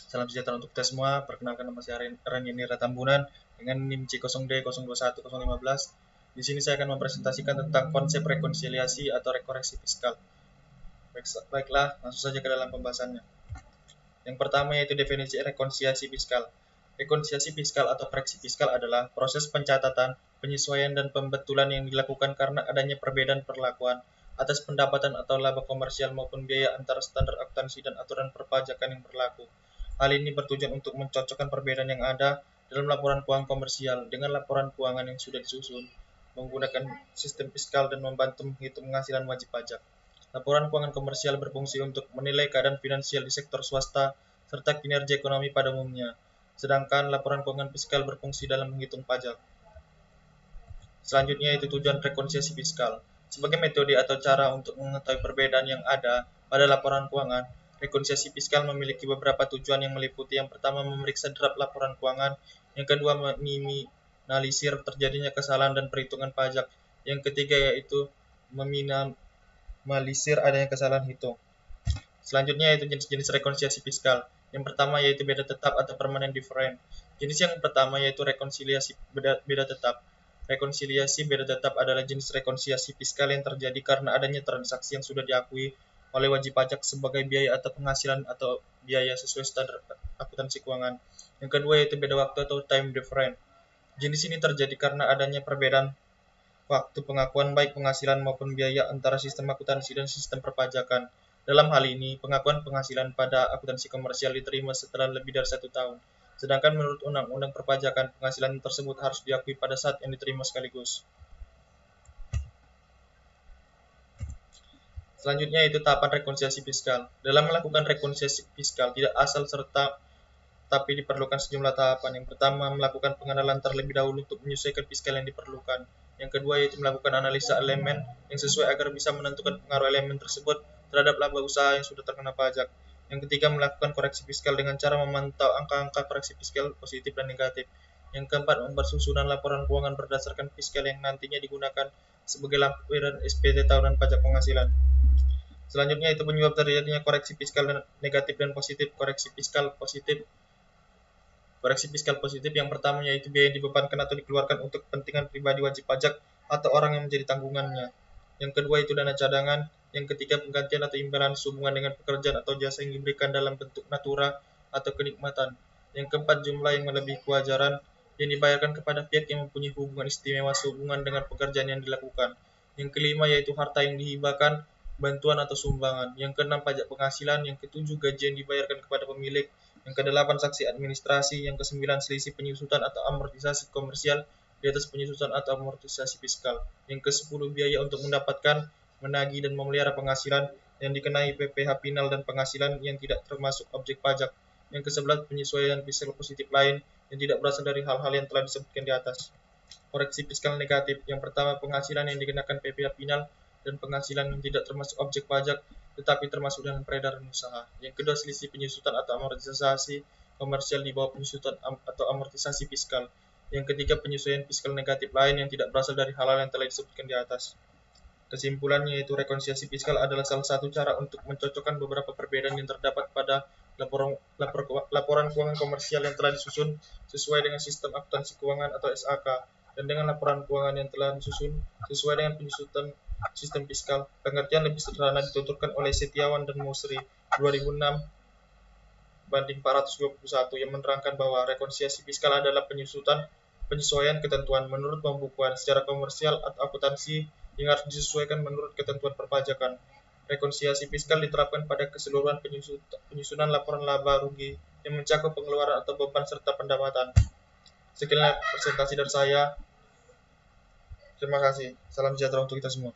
Salam sejahtera untuk kita semua. Perkenalkan nama saya Raniera Tambunan dengan NIM C0D021015. Di sini saya akan mempresentasikan tentang konsep rekonsiliasi atau rekoreksi fiskal. Baiklah, langsung saja ke dalam pembahasannya. Yang pertama yaitu definisi rekonsiliasi fiskal. Rekonsiliasi fiskal atau koreksi fiskal adalah proses pencatatan, penyesuaian, dan pembetulan yang dilakukan karena adanya perbedaan perlakuan atas pendapatan atau laba komersial maupun biaya antara standar akuntansi dan aturan perpajakan yang berlaku. Hal ini bertujuan untuk mencocokkan perbedaan yang ada dalam laporan keuangan komersial dengan laporan keuangan yang sudah disusun, menggunakan sistem fiskal dan membantu menghitung penghasilan wajib pajak. Laporan keuangan komersial berfungsi untuk menilai keadaan finansial di sektor swasta serta kinerja ekonomi pada umumnya, sedangkan laporan keuangan fiskal berfungsi dalam menghitung pajak. Selanjutnya yaitu tujuan rekonsiliasi fiskal. Sebagai metode atau cara untuk mengetahui perbedaan yang ada pada laporan keuangan, rekonsiliasi fiskal memiliki beberapa tujuan yang meliputi yang pertama memeriksa draft laporan keuangan, yang kedua meminimalisir terjadinya kesalahan dan perhitungan pajak, yang ketiga yaitu meminimalisir adanya kesalahan hitung. Selanjutnya yaitu jenis-jenis rekonsiliasi fiskal. Yang pertama yaitu beda tetap atau permanent different. Jenis yang pertama yaitu rekonsiliasi beda tetap. Rekonsiliasi beda tetap adalah jenis rekonsiliasi fiskal yang terjadi karena adanya transaksi yang sudah diakui oleh wajib pajak sebagai biaya atau penghasilan atau biaya sesuai standar akuntansi keuangan. Yang kedua yaitu beda waktu atau time different. Jenis ini terjadi karena adanya perbedaan waktu pengakuan baik penghasilan maupun biaya antara sistem akuntansi dan sistem perpajakan. Dalam hal ini, pengakuan penghasilan pada akuntansi komersial diterima setelah lebih dari 1 tahun. Sedangkan menurut Undang-Undang Perpajakan, penghasilan tersebut harus diakui pada saat yang diterima sekaligus. Selanjutnya yaitu tahapan rekonsiliasi fiskal. Dalam melakukan rekonsiliasi fiskal, tidak asal serta tapi diperlukan sejumlah tahapan. Yang pertama, melakukan pengenalan terlebih dahulu untuk menyesuaikan fiskal yang diperlukan. Yang kedua, yaitu melakukan analisa elemen yang sesuai agar bisa menentukan pengaruh elemen tersebut terhadap laba usaha yang sudah terkena pajak. Yang ketiga, melakukan koreksi fiskal dengan cara memantau angka-angka koreksi fiskal positif dan negatif. Yang keempat, membuat susunan laporan keuangan berdasarkan fiskal yang nantinya digunakan sebagai lampiran SPT tahunan pajak penghasilan. Selanjutnya itu penyebab terjadinya koreksi fiskal negatif dan positif. Koreksi fiskal positif yang pertama yaitu biaya yang dibebankan atau dikeluarkan untuk kepentingan pribadi wajib pajak atau orang yang menjadi tanggungannya. Yang kedua itu dana cadangan. Yang ketiga penggantian atau imbalan sehubungan dengan pekerjaan atau jasa yang diberikan dalam bentuk natura atau kenikmatan. Yang keempat jumlah yang melebihi kewajaran yang dibayarkan kepada pihak yang mempunyai hubungan istimewa sehubungan dengan pekerjaan yang dilakukan. Yang kelima yaitu harta yang dihibahkan, bantuan atau sumbangan. Yang keenam pajak penghasilan. Yang ketujuh gaji yang dibayarkan kepada pemilik. Yang kedelapan saksi administrasi. Yang kesembilan selisih penyusutan atau amortisasi komersial di atas penyusutan atau amortisasi fiskal. Yang kesepuluh biaya untuk mendapatkan, menagih dan memelihara penghasilan yang dikenai PPh final dan penghasilan yang tidak termasuk objek pajak. Yang kesebelas penyesuaian fiskal positif lain yang tidak berasal dari hal-hal yang telah disebutkan di atas. Koreksi fiskal negatif. Yang pertama penghasilan yang dikenakan PPh final dan penghasilan yang tidak termasuk objek pajak tetapi termasuk dalam peredaran usaha. Yang kedua selisih penyusutan atau amortisasi komersial di bawah penyusutan atau amortisasi fiskal. Yang ketiga penyesuaian fiskal negatif lain yang tidak berasal dari hal-hal yang telah disebutkan di atas. Kesimpulannya yaitu rekonsiliasi fiskal adalah salah satu cara untuk mencocokkan beberapa perbedaan yang terdapat pada laporan keuangan komersial yang telah disusun sesuai dengan sistem akuntansi keuangan atau SAK dan dengan laporan keuangan yang telah disusun sesuai dengan penyusutan sistem fiskal. Pengertian lebih sederhana dituturkan oleh Setiawan dan Musri 2006/421 yang menerangkan bahwa rekonsiliasi fiskal adalah penyesuaian ketentuan menurut pembukuan secara komersial atau akuntansi yang harus disesuaikan menurut ketentuan perpajakan. Rekonsiliasi fiskal diterapkan pada keseluruhan penyusunan laporan laba rugi yang mencakup pengeluaran atau beban serta pendapatan. Sekian presentasi dari saya. Terima kasih. Salam sejahtera untuk kita semua.